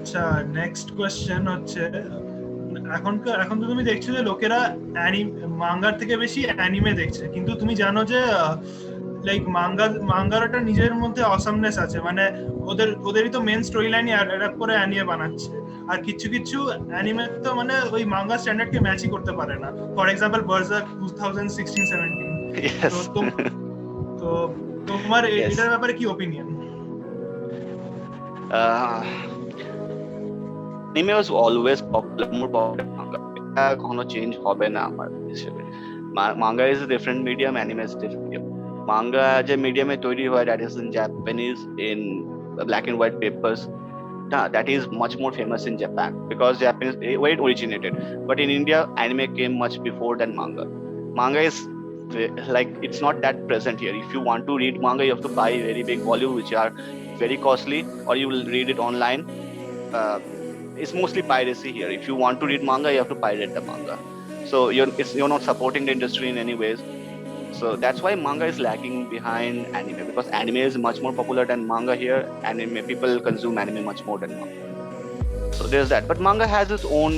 আচ্ছা, next question হচ্ছে, এখন তো তুমি দেখছো যে লোকেরা মাঙ্গার থেকে বেশি অ্যানিমে দেখছে, কিন্তু তুমি জানো যে লাইক মাঙ্গার একটা নিজের মধ্যে অসামনেস আছে, মানে ওদেরই তো মেন স্টোরি লাইনই অ্যাডাপ্ট করে অ্যানিমে বানাচ্ছে। আর কিছু কিছু অ্যানিমে তো মানে ওই মাঙ্গা স্ট্যান্ডার্ডকে ম্যাচই করতে পারে না। For example Berserk 2016-17। তো Yes. তো তোমার Yes. এটার ব্যাপারে কি opinion? Anime was always popular, more popular than manga. এটা কখনো চেঞ্জ হবে না আমার হিসেবে। Manga is a different medium, anime is a different medium. Manga যে মিডিয়ামে তৈরি হয়, that is in Japanese, in black and white papers. That is much more famous in Japan because Japanese where it originated. But in India, anime came much before than manga. Manga is like it's not that present here. If you want to read manga, you have to buy very big volume, which are very costly, or you will read it online. Uh, it's mostly piracy here. If you want to read manga, you have to pirate the manga. So you're not supporting the industry in any ways. So that's why manga is lagging behind anime, because anime is much more popular than manga here. Anime people consume anime much more than manga. So there's that. But manga has its own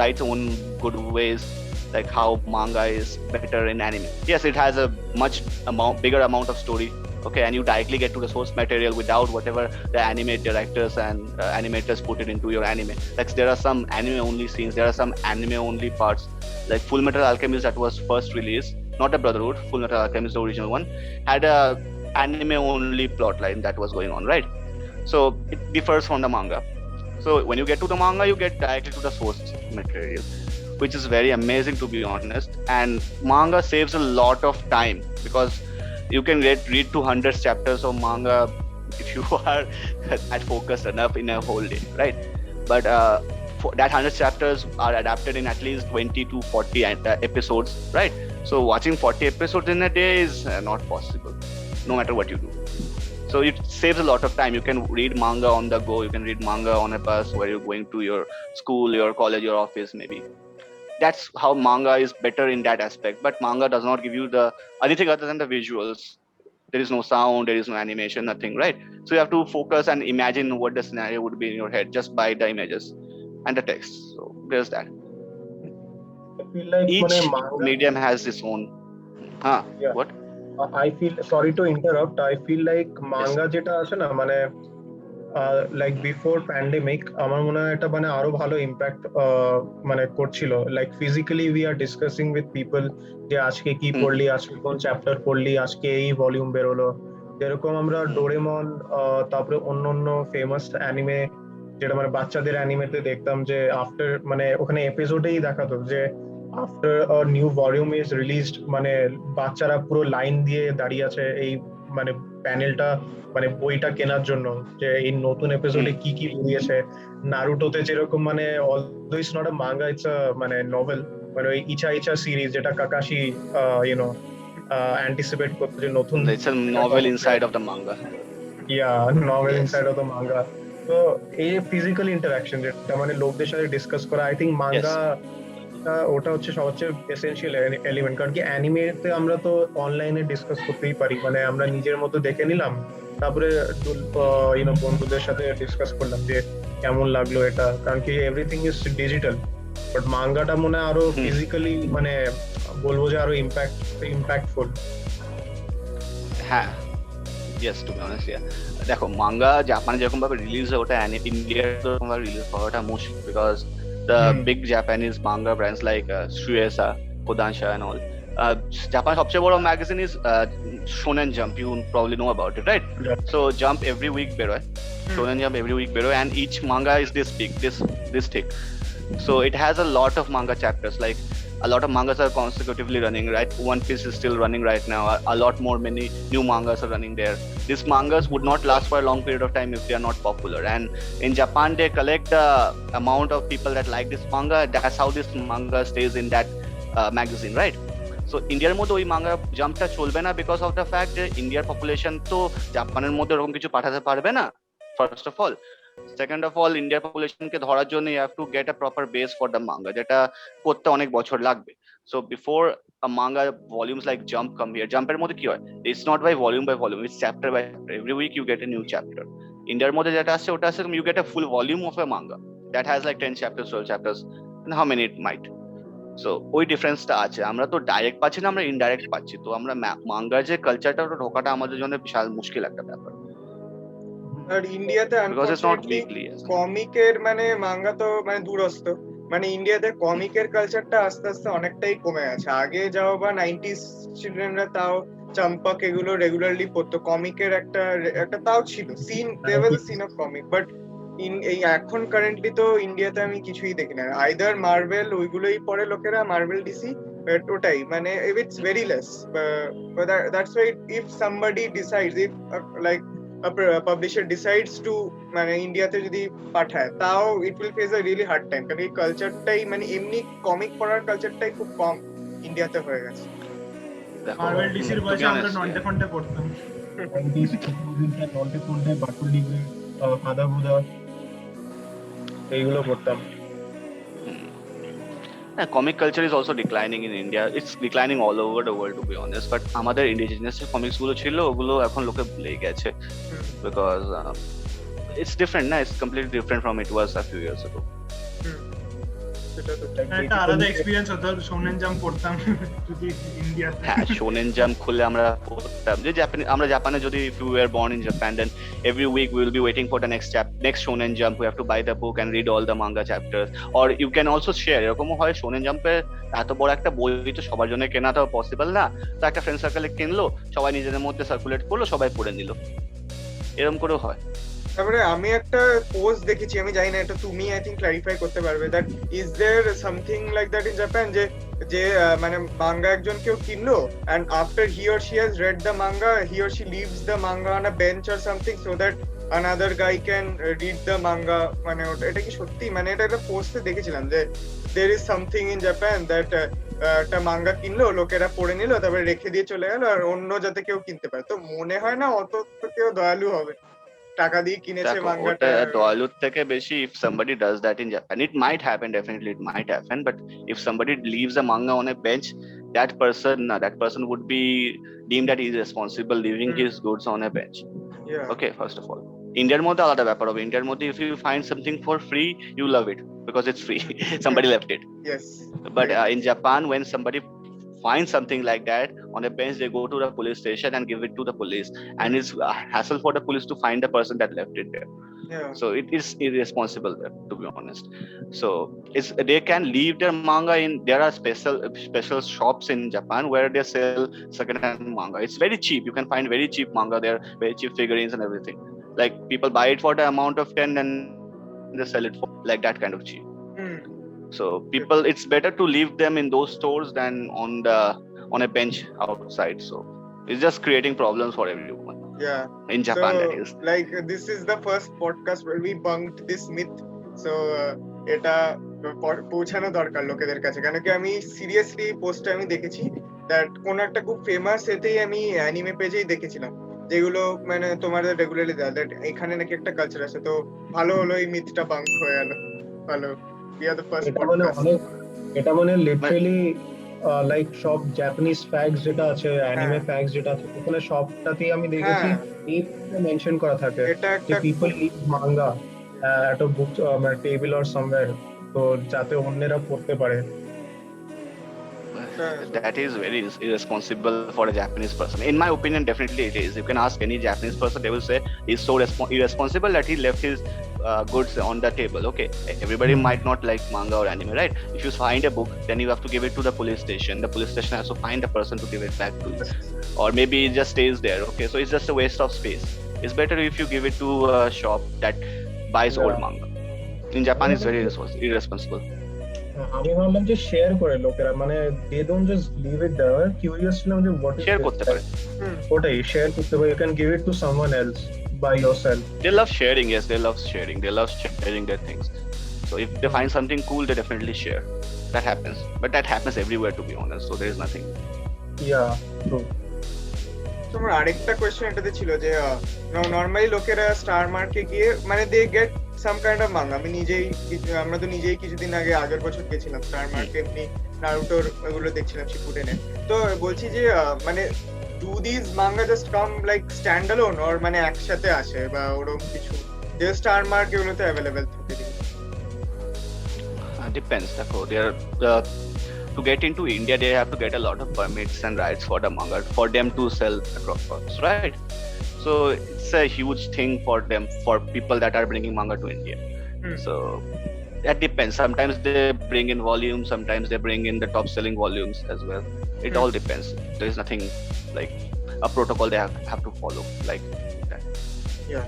rights, own good ways, like how manga is better in anime. Yes, it has a bigger amount of story. Okay, and you directly get to the source material without whatever the anime directors and animators put it into your anime. Like there are some anime only scenes, there are some anime only parts. Like Full Metal Alchemist, that was first released, not the Brotherhood. Full Metal Alchemist, the original one, had a anime only plot line that was going on, right? So it differs from the manga. So when you get to the manga, you get directly to the source material, which is very amazing, to be honest. And manga saves a lot of time because you can read 200 chapters of manga if you are at focused enough in a whole day, right? But that 100 chapters are adapted in at least 20 to 40 episodes, right? So watching 40 episodes in a day is not possible, no matter what you do. So it saves a lot of time. You can read manga on the go, you can read manga on a bus where you're going to your school, your college, your office, maybe. That's how manga is better in that aspect. But manga does not give you the anything other than the visuals. There is no sound, there is no animation, nothing, right? So you have to focus and imagine what the scenario would be in your head just by the images and the text. So there's that. I feel like মানে Each manga, medium has its own. yeah, What? I feel, sorry to interrupt, I feel like Yes. Manga যেটা আছে না, মানে like before pandemic আমার মনে হয় এটা মানে আরো ভালো ইম্প্যাক্ট মানে করছিল। Like physically we are discussing with people যে আজকে কি Hmm. পড়লি, আজকে কোন চ্যাপ্টার পড়লি, আজকে এই ভলিউম বেরোলো। যেরকম আমরা ডোরেমন, তারপরে অন্য অন্য ফেমাস অ্যানিমে যেটা মানে বাচ্চাদের অ্যানিমেতে দেখতাম যে আফটার মানে ওখানে এপিসোডেই দেখাতো যে after new volume is released, মানে বাচ্চারা পুরো লাইন দিয়ে দাঁড়িয়ে আছে এই মানে প্যানেলটা মানে বইটা কেনার জন্য, যে এই নতুন এপিসোডে Hmm. কি কি বেরিয়েছে। নারুটোতে যেরকম মানে although it's not a manga, it's a মানে নভেল, মানে ওই ইচা ইচা সিরিজ যেটা কাকাশি ইউনো অ্যান্টিসিপেট করতো যে নতুন It's a এটা novel কখন inside বেরোবে। of the manga. Yeah, novel Yes. Inside of the manga. তো এই ফিজিক্যাল ইন্টারাকশন যেটা মানে লোকদের সাথে ডিসকাস করা, আই থিঙ্ক মাঙ্গা Yes. ওটা হচ্ছে সবচেয়ে এসেনশিয়াল এলিমেন্ট। কারণ কি অ্যানিমেতে আমরা তো অনলাইনে ডিসকাস করতেই পারি, মানে আমরা নিজের মতো দেখে নিলাম, তারপরে বন্ধুদের সাথে ডিসকাস করলাম যে কেমন লাগলো এটা। কারণ কি এভরিথিং ইজ ডিজিটাল, বাট মাঙ্গাটা মনে হয় আরো Hmm. ফিজিক্যালি মানে বলবো যে আরো ইম্প্যাক্টফুল। হ্যাঁ, ইয়েস, টু বি অনেস্ট, দেখো মাঙ্গা জাপানে যেরকম ভাবে রিলিজ হয়, ওটা ইন্ডিয়ার এরকম ভাবে রিলিজ করাটা মুশকিল, because the big Japanese manga brands like শ্রুয়েসা, কোদানশা এন্ড অল, জাপানের সবচেয়ে বড় magazine is Shonen Jump, you probably know about it, right? So Jump every week বেরোয়, শোনেন জাম্প এভরি উইক বেরোয়, and each manga is this big, this thick. So it has a lot of manga chapters, like a lot of mangas are consecutively running, right? One Piece is still running right now. A lot more, many new mangas are running there. These mangas would not last for a long period of time if they are not popular. And in Japan, they collect the amount of people that like this manga. That's how this manga stays in that magazine, right? So ইন্ডিয়ার মধ্যে ওই manga জাম্পটা চলবে না, because of the fact যে ইন্ডিয়ার population তো জাপানের মধ্যে ওরকম কিছু পাঠাতে পারবে না, first of all. Second of all, ইন্ডিয়ার পপুলেশনকে ধরার জন্য you have to get a proper base for the manga, যেটা করতে অনেক বছর লাগবে। So before a manga volumes like Jump come here, Jump এর মধ্যে কি হয়, it's not by volume, it's chapter by chapter. Every week you get a new chapter. ইন্ডিয়ার মধ্যে যেটা আসছে ওটা আসছে you get a full volume of a manga that has like 10 chapters 12 chapters and how many it might. So ওই ডিফারেন্সটা আছে, আমরা তো ডাইরেক্ট পাচ্ছি না, আমরা ইনডাইরেক্ট পাচ্ছি, তো আমরা মাঙ্গার যে কালচারটা ওটা ঢোকাটা আমাদের জন্য বিশাল মুশকিল একটা ব্যাপার, আর ইন্ডিয়াতে because it's not unfortunately weekly. কমিকের মানে মাঙ্গা তো মানে দূরস্থ, মানে ইন্ডিয়াতে কমিকের কালচারটা আস্তে আস্তে অনেকটাই কমে গেছে। আগে যাও বা 90s চিলড্রেনরা তাও চম্পক এগুলো রেগুলারলি পড়তো, কমিকের একটা একটা তাও ছিল scene, there was a scene of comic, but এই এখন কারেন্টলি তো ইন্ডিয়াতে আমি কিছুই দেখি না, আইদার মার্ভেল ওইগুলোই পড়ে লোকেরা, মার্ভেল ডিসি, ওটাই মানে it's very less. That's why if somebody decides, if like publisher decides two মানে ইন্ডিয়াতে যদি পাঠায়, তাও it will face a really hard time, কারণ এই কালচারটাই মানে এমনি কমিক পড়ার কালচারটাই খুব কম ইন্ডিয়াতে হয়ে গেছে। মার্ভেল ডিসির বয়সে আমরা নন্টে ফন্টে পড়তাম। নন্টে ফন্টে, বাটুল ডিগ্রি, কাদা বুদা এইগুলো পড়তাম। হ্যাঁ, comic culture is also declining in India, it's declining all over the world to be honest, but আমাদের ইন্ডিজিনাস যে কমিক্স গুলো ছিল ওগুলো এখন লোকে ভুলে গেছে, বিকজ ইটস ডিফারেন্ট না, it's completely different from it was a few years ago. একটা আলাদা এক্সপেরিয়েন্স হতো শোনেন জাম্প পড়তাম যদি ইন্ডিয়াতে। হ্যাঁ, শোনেন জাম্প খুলে আমরা পড়তাম, যে আমরা জাপানে যদি if we were born in Japan then every week we will be waiting for the next shonen jump, we have to buy the book and read all the manga chapters, or you can also share, এরকমও হয় শোনেন জাম্পের এত বড় একটা বই তো সবার জন্য কেনা তো পসিবল না, তো একটা ফ্রেন্ড সার্কেলে কিনলো, সবাই নিজেদের মধ্যে সার্কুলেট করলো, সবাই পড়ে নিল, এরকম করেও হয়। তারপরে আমি একটা পোস্ট দেখেছি, আমি জানি না এটা তুমি আই থিংক ক্লারিফাই করতে পারবে, that is there something like that in Japan, যে যে মানে মাঙ্গা একজন কেউ কিনলো and after he or she has read the manga he or she leaves the manga on a bench or something so that another guy can read the manga, মানে এটা কি সত্যি? মানে এটা একটা পোস্টে দেখেছিলাম যে there is something in Japan that একটা মাঙ্গা কিনলো, লোকেরা পড়ে নিল, তারপরে রেখে দিয়ে চলে গেল, আর অন্য যাতে কেউ কিনতে পারে। তো মনে হয় না অত তো কেউ দয়ালু হবে, টাকা দিয়ে কিনেছে মাঙ্গাটা। দয়ালুর থেকে বেশি if somebody does that in Japan, it might happen, definitely it might happen, but if somebody leaves a manga on a bench, that person would be deemed that he is responsible leaving his goods on a bench. Yeah. Okay, first of all, ইন্ডিয়ার মধ্যে আলাদা ব্যাপার হবে, ইন্ডিয়ার মধ্যে if you find something for free you love it because it's free, somebody left it. Yes. But in Japan, when somebody finds something like that on a bench, they go to the police station and give it to the police, and it's a hassle for the police to find the person that left it there. Yeah. So it is irresponsible there, to be honest. So they can leave their manga in, there are special shops in Japan where they sell second-hand manga. It's very cheap, you can find very cheap manga there, very cheap figurines and everything, like people buy it for the amount of 10 and they sell it for like that kind of cheap. So people, it's better to leave them in those stores than on a bench outside. So it's just creating problems for everyone. Yeah. In Japan, so, that is. like this is the first podcast where we bunked this myth. So এটা পৌঁছানো দরকার লোকেদের কাছে, কেন কি আমি seriously পোস্টে আমি দেখেছি দ্যাট কোন একটা খুব ফেমাস এতেই আমি অ্যানিমে পেজেই দেখেছিলাম যেগুলো মানে তোমাদের রেগুলারলি দেয় দ্যাট এখানে নাকি একটা কালচার আছে। তো ভালো হলো এই মিথটা বাঙ্ক হয়ে গেল, ভালো। We are the first podcast. এটা মানে লিটারালি লাইক সব জাপানিজ ফ্যাক্টস যেটা আছে, অ্যানিমে ফ্যাক্টস যেটা আছে, ওখানে সবটাতেই আমি দেখেছি এই মেনশন করা থাকে যে people it manga at a book table or somewhere, তো যাতে অন্যরা পড়তে পারে। That is very irresponsible for a Japanese person. In my opinion, definitely it is. You can ask any Japanese person, they will say he's so irresponsible that he left his goods on the table. Okay, everybody might not like manga or anime, right? If you find a book, then you have to give it to the police station. The police station has to find a person to give it back to you, or maybe it just stays there. Okay, so it's just a waste of space. It's better if you give it to a shop that buys old manga. In Japan, it's very irresponsible. আমি ভাবলাম যে share করে লোকেরা, মানে they don't just leave it there, curious ছিলাম যে what share করতে পারে, ওটাই শেয়ার করতে পারে, you can give it to someone else by yourself. They love sharing, yes, they love sharing their things. So if they find something cool, they definitely share. That happens, but that happens everywhere, to be honest, so there is nothing. Yeah, true. তোমার আরেকটা question এটাতে ছিল যে normally লোকেরা star মার্কে গিয়ে মানে they get some kind of manga. আমরা তো নিজেই কিছুদিন আগের বছর গেছিলাম স্টার মার্কে, এমনি নারুটোর ওগুলো দেখছিলাম শিপুডেনে। তো বলছি যে মানে do these manga just come like standalone or মানে একসাথে আসে বা ওরকম কিছু যে স্টার মার্ক এগুলোতে অ্যাভেলেবেল থাকে? Depends. To get into India, they have to get a lot of permits and rights for the manga for them to sell across, right? So it's a huge thing for them, for people that are bringing manga to India. So that depends. Sometimes they bring in volumes, sometimes they bring in the top selling volumes as well. It all depends. There is nothing like a protocol they have to follow like that. Yeah.